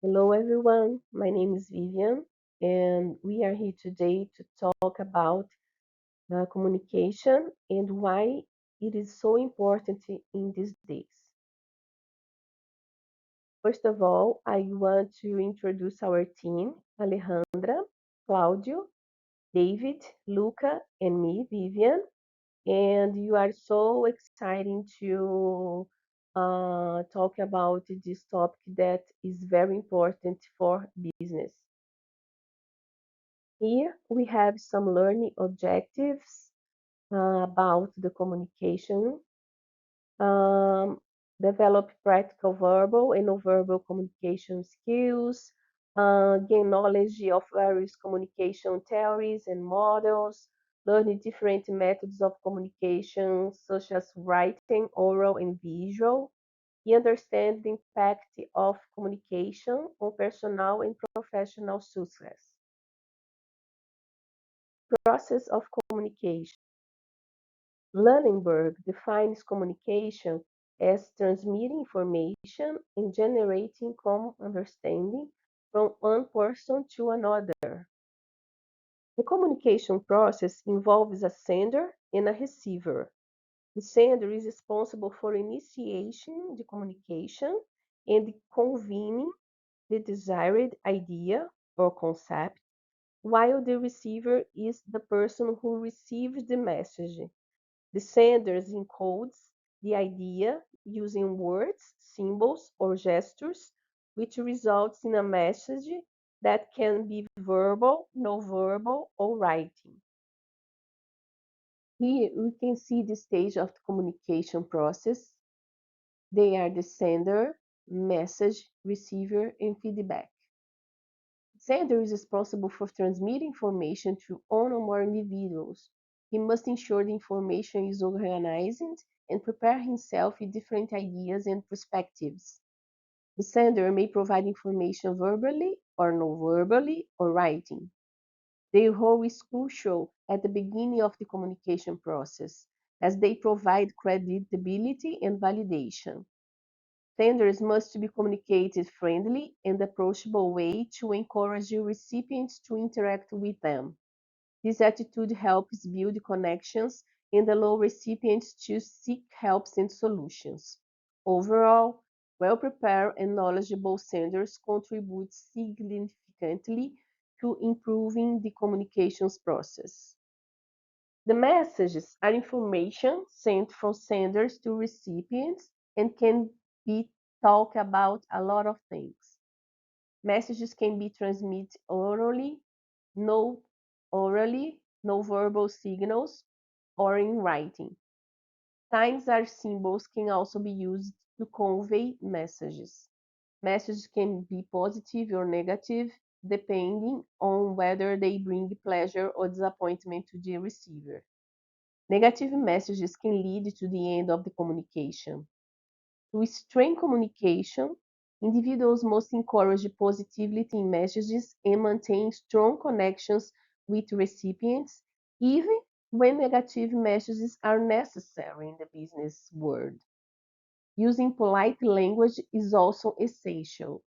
Hello, everyone. My name is Vivian, and we are here today to talk about communication and why it is so important in these days. First of all, I want to introduce our team: Alejandra, Claudio, David, Luca, and me, Vivian. And you are so exciting to talk about this topic that is very important for business. Here we have some learning objectives about the communication. Um, Develop practical verbal and non-verbal communication skills. Gain knowledge of various communication theories and models. Learn different methods of communication, such as writing, oral, and visual. And understand the impact of communication on personal and professional success. Process of communication. Lannenberg defines communication as transmitting information and generating common understanding from one person to another. The communication process involves a sender and a receiver. The sender is responsible for initiating the communication and convening the desired idea or concept, while the receiver is the person who receives the message. The sender encodes the idea using words, symbols, or gestures, which results in a message that can be verbal, non-verbal, or writing. Here we can see the stage of the communication process. They are the sender, message, receiver, and feedback. Sender is responsible for transmitting information to one or more individuals. He must ensure the information is organized and prepare himself with different ideas and perspectives. The sender may provide information verbally or non-verbally or writing. Their role is crucial at the beginning of the communication process, as they provide credibility and validation. Senders must be communicated friendly and approachable way to encourage recipients to interact with them. This attitude helps build connections and allow recipients to seek help and solutions. Overall, well-prepared and knowledgeable senders contribute significantly to improving the communications process. The messages are information sent from senders to recipients and can be talk about a lot of things. Messages can be transmitted no orally, no verbal signals, or in writing. Signs or symbols can also be used to convey messages. Messages can be positive or negative, depending on whether they bring pleasure or disappointment to the receiver. Negative messages can lead to the end of the communication. To strengthen communication, individuals must encourage positivity in messages and maintain strong connections with recipients, even when negative messages are necessary in the business world. Using polite language is also essential.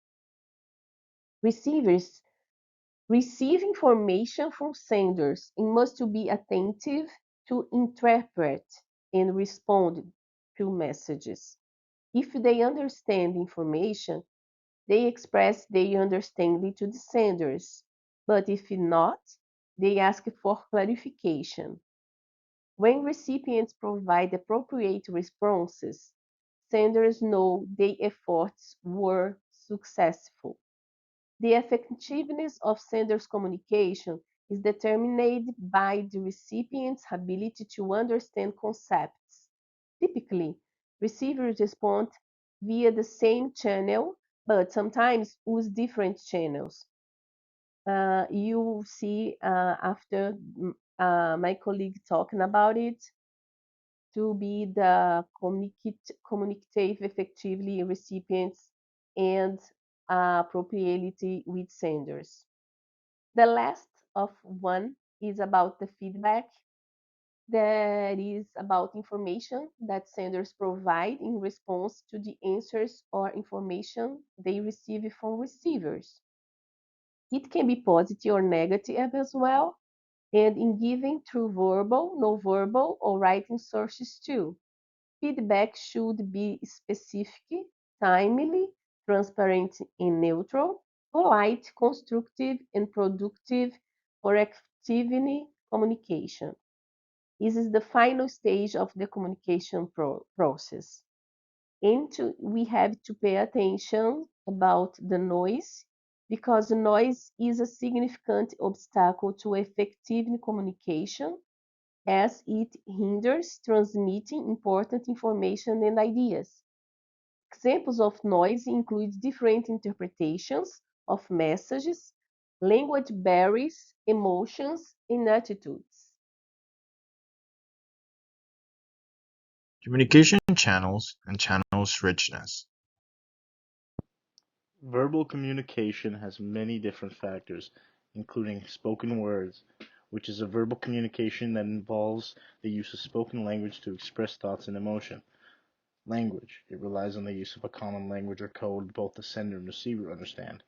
Receivers receive information from senders and must be attentive to interpret and respond to messages. If they understand information, they express their understanding to the senders, but if not, they ask for clarification. When recipients provide appropriate responses, senders know their efforts were successful. The effectiveness of senders' communication is determined by the recipient's ability to understand concepts. Typically, receivers respond via the same channel, but sometimes use different channels. You will see after my colleague talking about it to be the communicative effectively recipients and appropriately with senders. The last of one is about the feedback. That is about information that senders provide in response to the answers or information they receive from receivers. It can be positive or negative as well, and in giving through verbal, non-verbal, or writing sources too. Feedback should be specific, timely, transparent and neutral, polite, constructive, and productive for active communication. This is the final stage of the communication process. And we have to pay attention about the noise because noise is a significant obstacle to effective communication as it hinders transmitting important information and ideas. Examples of noise include different interpretations of messages, language barriers, emotions, and attitudes. Communication channels and channels richness. Verbal communication has many different factors, including spoken words, which is a verbal communication that involves the use of spoken language to express thoughts and emotion. Language. It relies on the use of a common language or code both the sender and receiver understand.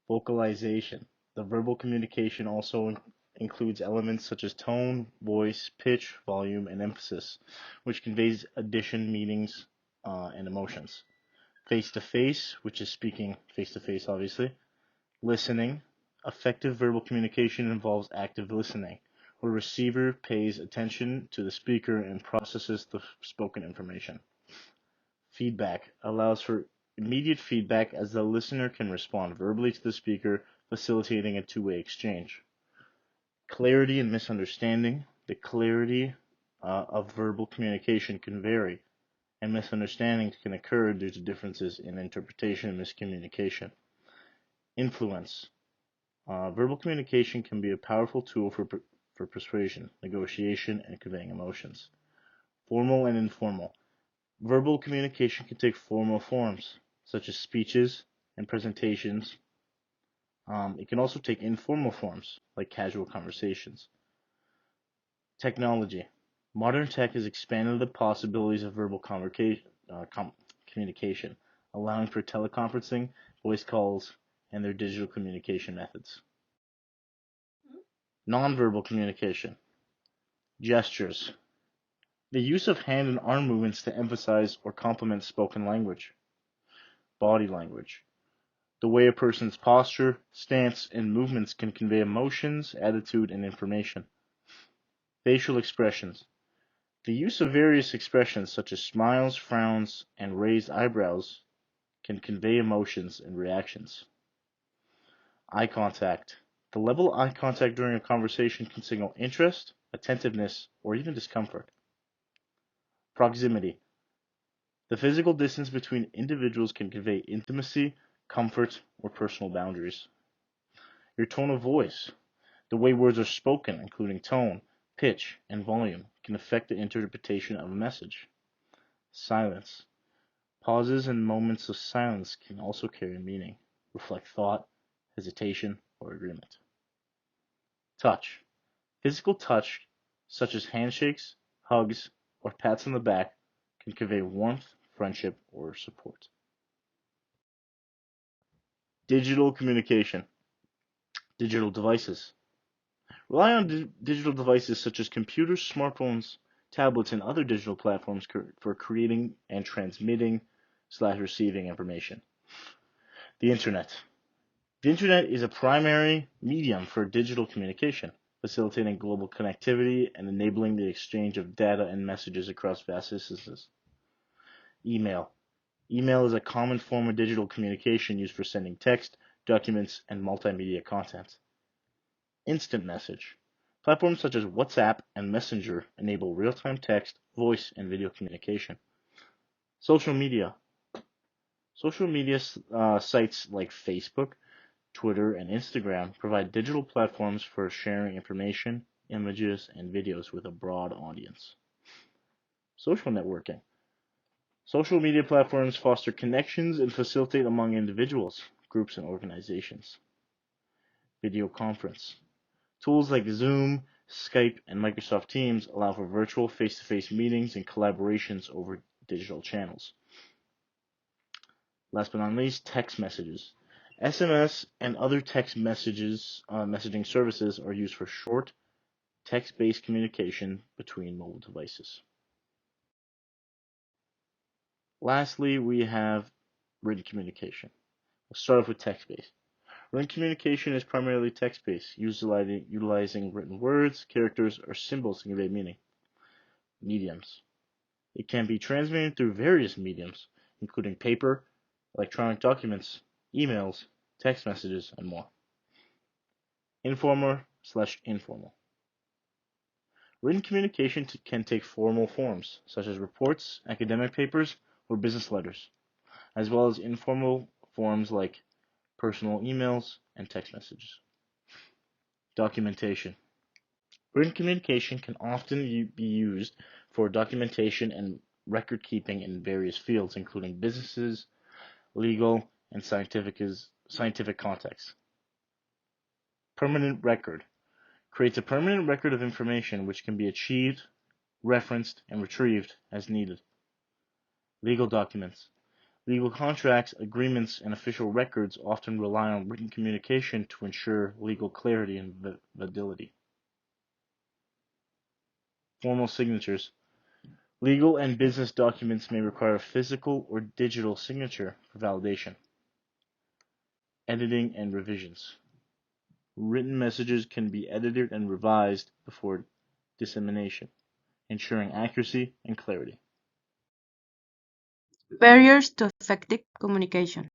Vocalization. The verbal communication also includes elements such as tone, voice, pitch, volume, and emphasis, which conveys addition, meanings, and emotions. Face to face, which is speaking face to face, obviously. Listening. Effective verbal communication involves active listening, where receiver pays attention to the speaker and processes the spoken information. Feedback allows for immediate feedback as the listener can respond verbally to the speaker, facilitating a two-way exchange. Clarity and misunderstanding. The clarity of verbal communication can vary, and misunderstandings can occur due to differences in interpretation and miscommunication. Influence. Verbal communication can be a powerful tool for persuasion, negotiation, and conveying emotions. Formal and informal. Verbal communication can take formal forms, such as speeches and presentations. It can also take informal forms, like casual conversations. Technology. Modern tech has expanded the possibilities of verbal communication, allowing for teleconferencing, voice calls, and their digital communication methods. Nonverbal communication. Gestures. The use of hand and arm movements to emphasize or complement spoken language. Body language. The way a person's posture, stance, and movements can convey emotions, attitude, and information. Facial expressions. The use of various expressions such as smiles, frowns, and raised eyebrows can convey emotions and reactions. Eye contact. The level of eye contact during a conversation can signal interest, attentiveness, or even discomfort. Proximity. The physical distance between individuals can convey intimacy, comfort, or personal boundaries. Your tone of voice. The way words are spoken, including tone, pitch, and volume, can affect the interpretation of a message. Silence. Pauses and moments of silence can also carry meaning, reflect thought, hesitation, or agreement. Touch. Physical touch, such as handshakes, hugs, or pats on the back, can convey warmth, friendship, or support. Digital communication. Digital devices. Rely on digital devices such as computers, smartphones, tablets, and other digital platforms for creating and transmitting/receiving information. The Internet. The Internet is a primary medium for digital communication, facilitating global connectivity and enabling the exchange of data and messages across vast distances. Email. Email is a common form of digital communication used for sending text, documents, and multimedia content. Instant message. Platforms such as WhatsApp and Messenger enable real-time text, voice, and video communication. Social media. Social media sites like Facebook, Twitter, and Instagram provide digital platforms for sharing information, images, and videos with a broad audience. Social networking. Social media platforms foster connections and facilitate among individuals, groups, and organizations. Video conference. Tools like Zoom, Skype and Microsoft Teams allow for virtual face-to-face meetings and collaborations over digital channels. Last but not least, text messages. SMS and other text messaging services are used for short, text-based communication between mobile devices. Lastly, we have written communication. We'll start off with text-based. Written communication is primarily text-based, utilizing written words, characters, or symbols to convey meaning. Mediums. It can be transmitted through various mediums, including paper, electronic documents, emails, text messages, and more. Informal/informal. Written communication can take formal forms, such as reports, academic papers, or business letters, as well as informal forms like personal emails and text messages. Documentation. Written communication can often be used for documentation and record keeping in various fields, including businesses, legal, and scientific contexts. Permanent record creates a permanent record of information which can be achieved, referenced, and retrieved as needed. Legal documents. Legal contracts, agreements, and official records often rely on written communication to ensure legal clarity and validity. Formal signatures. Legal and business documents may require a physical or digital signature for validation. Editing and revisions. Written messages can be edited and revised before dissemination, ensuring accuracy and clarity. Barriers to effective communication.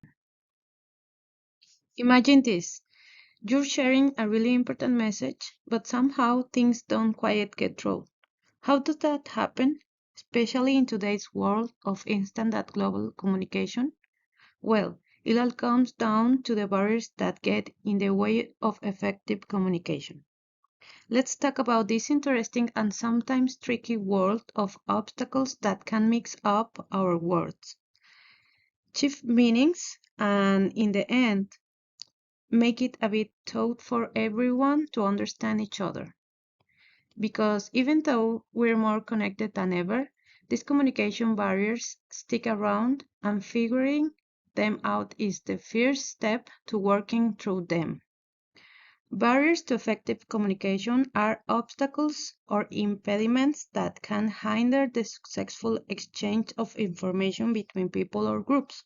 Imagine this. You're sharing a really important message, but somehow things don't quite get through. How does that happen, especially in today's world of instant and global communication? Well, it all comes down to the barriers that get in the way of effective communication. Let's talk about this interesting and sometimes tricky world of obstacles that can mix up our words, chief meanings, and in the end, make it a bit tough for everyone to understand each other. Because even though we're more connected than ever, these communication barriers stick around, and figuring them out is the first step to working through them. Barriers to effective communication are obstacles or impediments that can hinder the successful exchange of information between people or groups.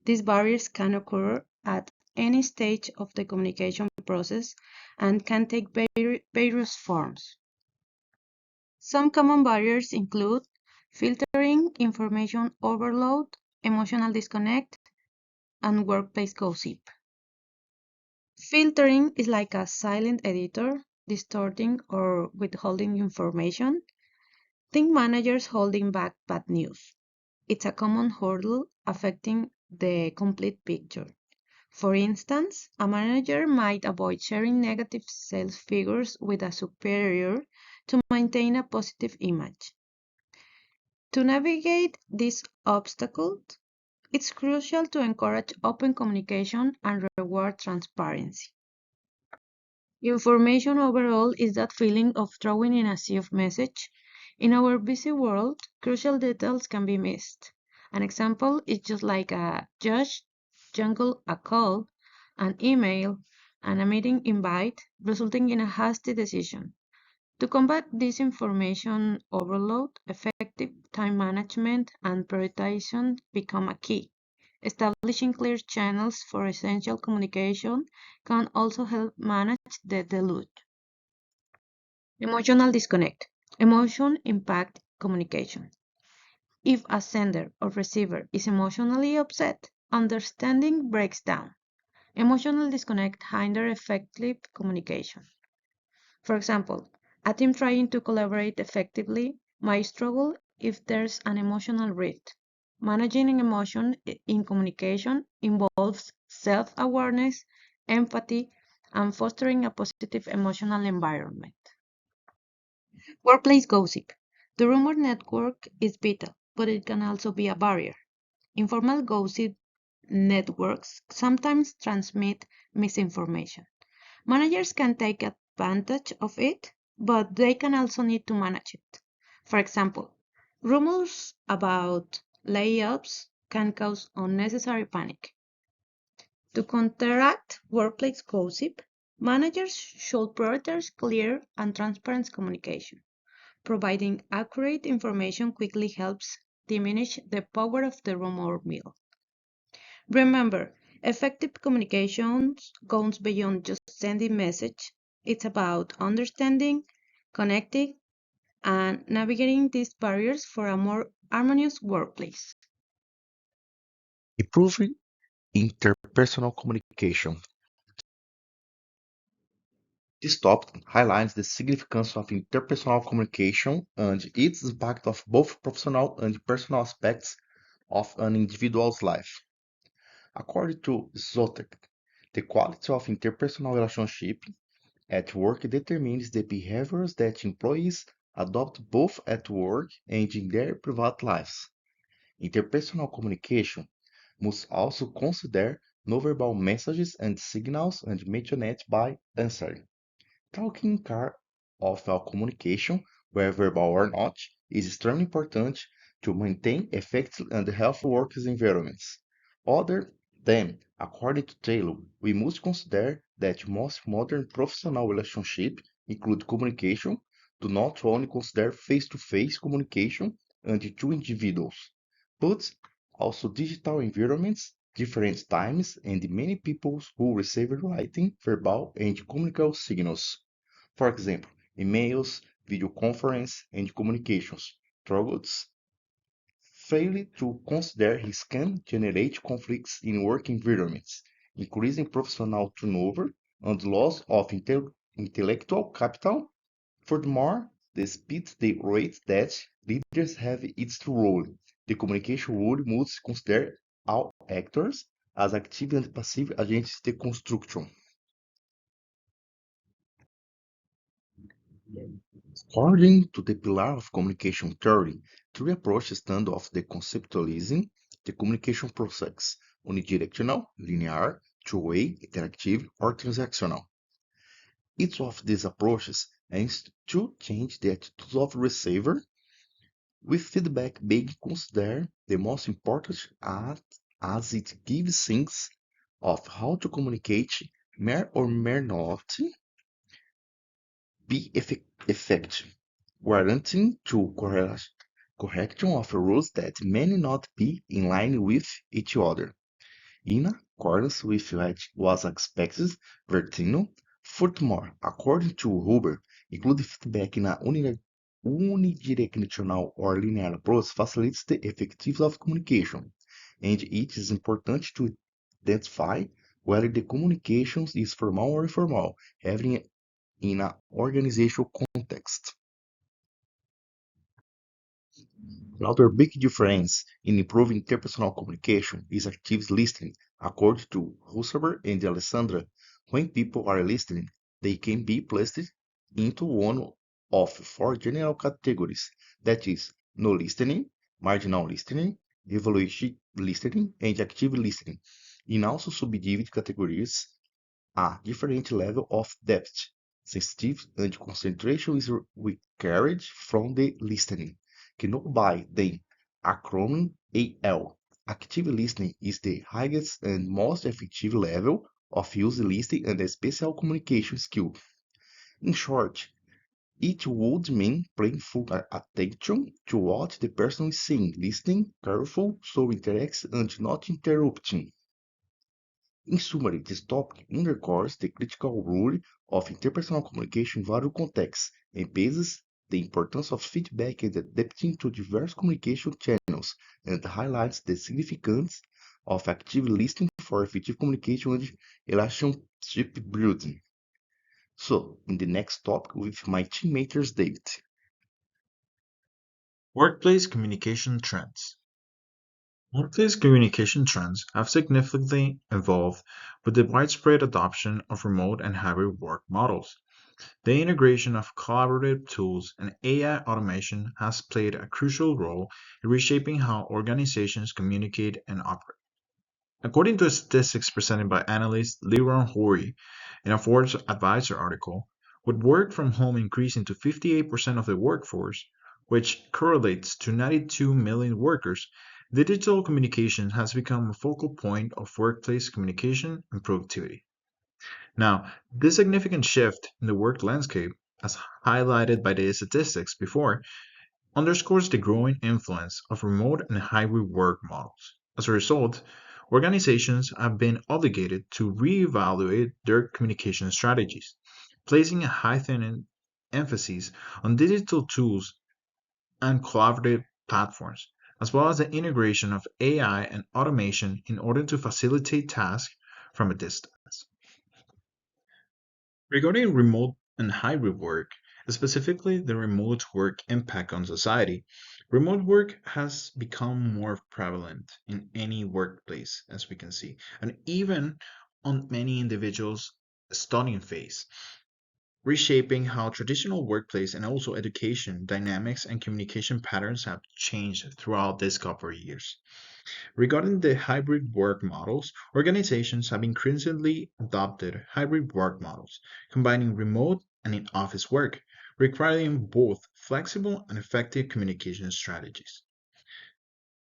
These barriers can occur at any stage of the communication process and can take various forms. Some common barriers include filtering, information overload, emotional disconnect, and workplace gossip. Filtering is like a silent editor, distorting or withholding information. Think managers holding back bad news. It's a common hurdle affecting the complete picture. For instance, a manager might avoid sharing negative sales figures with a superior to maintain a positive image. To navigate these obstacles, it's crucial to encourage open communication and reward transparency. Information overall is that feeling of throwing in a sea of message. In our busy world, crucial details can be missed. An example is just like a judge jungle a call, an email, and a meeting invite, resulting in a hasty decision. To combat this information overload, effective time management and prioritization become a key. Establishing clear channels for essential communication can also help manage the deluge. Emotional disconnect. Emotion impact communication. If a sender or receiver is emotionally upset, understanding breaks down. Emotional disconnect hinders effective communication. For example, a team trying to collaborate effectively might struggle if there's an emotional rift. Managing emotion in communication involves self-awareness, empathy, and fostering a positive emotional environment. Workplace gossip. The rumor network is vital, but it can also be a barrier. Informal gossip networks sometimes transmit misinformation. Managers can take advantage of it but they can also need to manage it. For example, rumors about layoffs can cause unnecessary panic. To counteract workplace gossip, managers should prioritize clear and transparent communication. Providing accurate information quickly helps diminish the power of the rumor mill. Remember, effective communications goes beyond just sending message. It's about understanding, connecting, and navigating these barriers for a more harmonious workplace. Improving interpersonal communication. This topic highlights the significance of interpersonal communication and its impact of both professional and personal aspects of an individual's life. According to SAIT, the quality of interpersonal relationship at work determines the behaviors that employees adopt both at work and in their private lives. Interpersonal communication must also consider nonverbal messages and signals and mentioned by answering. Talking care of our communication, whether verbal or not, is extremely important to maintain effective and healthy work environments. Other than, according to Taylor, we must consider that most modern professional relationships include communication, do not only consider face-to-face communication and two individuals, but also digital environments, different times, and many people who receive writing, verbal, and communication signals. For example, emails, video conference, and communications. Throughout fail to consider his can generate conflicts in work environments, increasing professional turnover and loss of intellectual capital. Furthermore, the speed the rate that leaders have its role. The communication role must consider all actors as active and passive agents in the construction. According to the pillar of communication theory, three approaches stand of the conceptualizing the communication process: unidirectional, linear, two-way, interactive, or transactional. Each of these approaches aims to change the attitude of receiver, with feedback being considered the most important as it gives hints of how to communicate may or may not be effective, warranting to correction of rules that may not be in line with each other, in accordance with what was expected. Vertino. Furthermore, according to Huber, including feedback in a unidirectional or linear approach facilitates the effectiveness of communication, and it is important to identify whether the communication is formal or informal, having in an organizational context. Another big difference in improving interpersonal communication is active listening. According to Husserl and Alessandra, when people are listening, they can be placed into one of four general categories, that is, no listening, marginal listening, evaluative listening, and active listening, in also subdivided categories a different level of depth, sensitivity, and concentration is required from the listening, denoted by the acronym AL. Active listening is the highest and most effective level of user listening and a special communication skill. In short, it would mean paying full attention to what the person is saying, listening careful so interacts and not interrupting. In summary, this topic underscores the critical role of interpersonal communication in various contexts, emphasizes the importance of feedback and adapting to diverse communication channels, and highlights the significance of active listening for effective communication and relationship building. So, in the next topic with my teammates David. Workplace communication trends. Workplace communication trends have significantly evolved with the widespread adoption of remote and hybrid work models. The integration of collaborative tools and AI automation has played a crucial role in reshaping how organizations communicate and operate. According to statistics presented by analyst Leron Horry in a Forbes Advisor article, With work from home increasing to 58% of the workforce, which correlates to 92 million workers, digital communication has become a focal point of workplace communication and productivity. Now, this significant shift in the work landscape, as highlighted by the statistics before, underscores the growing influence of remote and hybrid work models. As a result, organizations have been obligated to reevaluate their communication strategies, placing a heightened emphasis on digital tools and collaborative platforms, as well as the integration of AI and automation in order to facilitate tasks from a distance. Regarding remote and hybrid work, specifically the remote work impact on society, remote work has become more prevalent in any workplace, as we can see, and even on many individuals' studying phase, reshaping how traditional workplace and also education dynamics and communication patterns have changed throughout these couple of years. Regarding the hybrid work models, organizations have increasingly adopted hybrid work models, combining remote and in office work, requiring both flexible and effective communication strategies.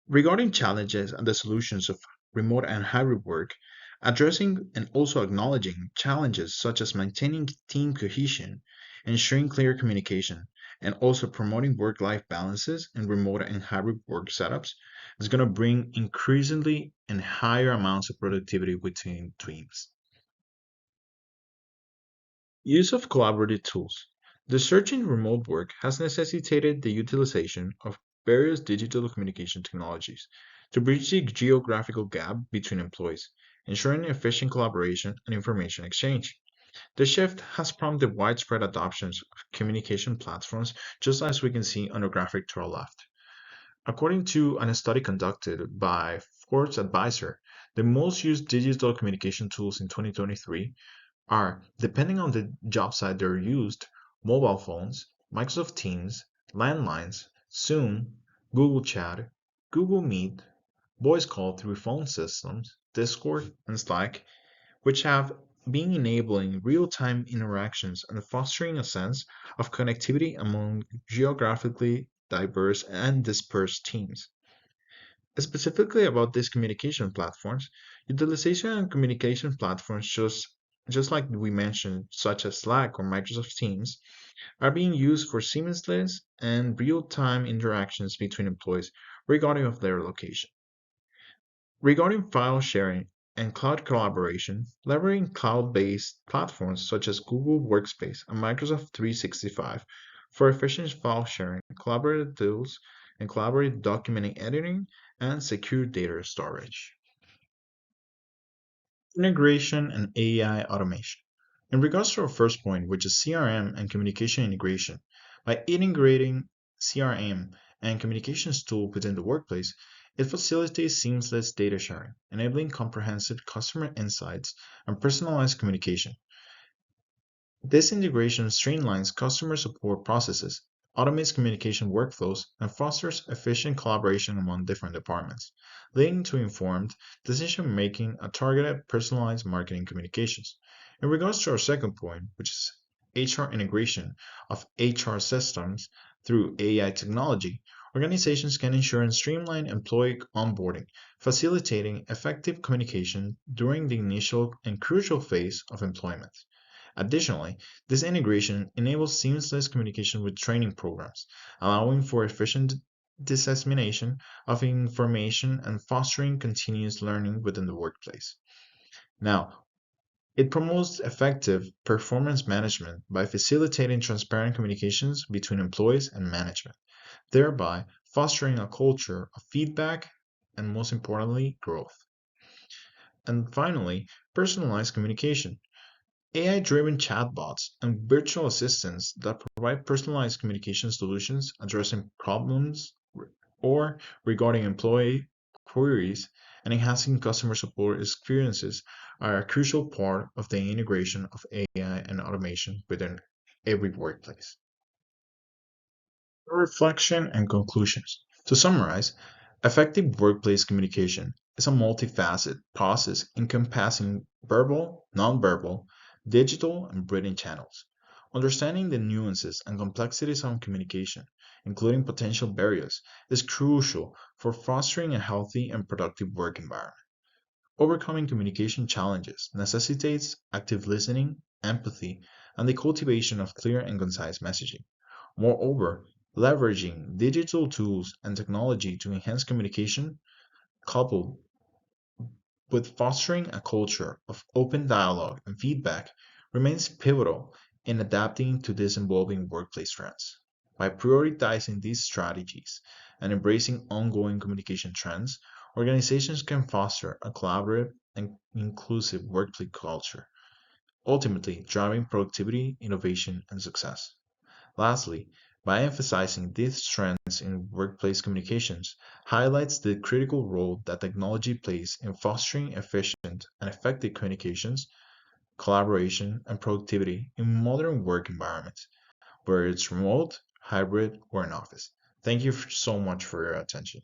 Regarding challenges and the solutions of remote and hybrid work, addressing and also acknowledging challenges such as maintaining team cohesion, ensuring clear communication, and also promoting work life balances in remote and hybrid work setups is going to bring increasingly and higher amounts of productivity between teams. Use of collaborative tools. The surge in remote work has necessitated the utilization of various digital communication technologies to bridge the geographical gap between employees, ensuring efficient collaboration and information exchange. The shift has prompted widespread adoption of communication platforms, just as we can see on the graphic to our left. According to a study conducted by Forbes Advisor, the most used digital communication tools in 2023 are, depending on the job site they're used, mobile phones, Microsoft Teams, landlines, Zoom, Google Chat, Google Meet, voice call through phone systems, Discord, and Slack, which have been enabling real-time interactions and fostering a sense of connectivity among geographically diverse and dispersed teams. Specifically about these communication platforms, utilization and communication platforms just like we mentioned, such as Slack or Microsoft Teams, are being used for seamless and real-time interactions between employees regarding of their location. Regarding file sharing and cloud collaboration, leveraging cloud-based platforms such as Google Workspace and Microsoft 365 for efficient file sharing, collaborative tools, and collaborative document editing and secure data storage. Integration and AI automation. In regards to our first point, which is CRM and communication integration, by integrating CRM and communications tool within the workplace, it facilitates seamless data sharing, enabling comprehensive customer insights and personalized communication. This integration streamlines customer support processes, automates communication workflows, and fosters efficient collaboration among different departments, leading to informed decision making and targeted personalized marketing communications. In regards to our second point, which is HR integration of HR systems through AI technology, organizations can ensure and streamline employee onboarding, facilitating effective communication during the initial and crucial phase of employment. Additionally, this integration enables seamless communication with training programs, allowing for efficient dissemination of information and fostering continuous learning within the workplace. Now, it promotes effective performance management by facilitating transparent communications between employees and management, thereby fostering a culture of feedback and, most importantly, growth. And finally, personalized communication. AI-driven chatbots and virtual assistants that provide personalized communication solutions addressing problems or regarding employee queries and enhancing customer support experiences are a crucial part of the integration of AI and automation within every workplace. Reflection and conclusions. To summarize, effective workplace communication is a multifaceted process encompassing verbal, nonverbal, digital, and written channels. Understanding the nuances and complexities of communication, including potential barriers, is crucial for fostering a healthy and productive work environment. Overcoming communication challenges necessitates active listening, empathy, and the cultivation of clear and concise messaging. Moreover, leveraging digital tools and technology to enhance communication, coupled with fostering a culture of open dialogue and feedback, remains pivotal in adapting to these evolving workplace trends. By prioritizing these strategies and embracing ongoing communication trends, organizations can foster a collaborative and inclusive workplace culture, ultimately driving productivity, innovation, and success. Lastly, by emphasizing these trends in workplace communications, highlights the critical role that technology plays in fostering efficient and effective communications, collaboration, and productivity in modern work environments, whether it's remote, hybrid, or in office. Thank you so much for your attention.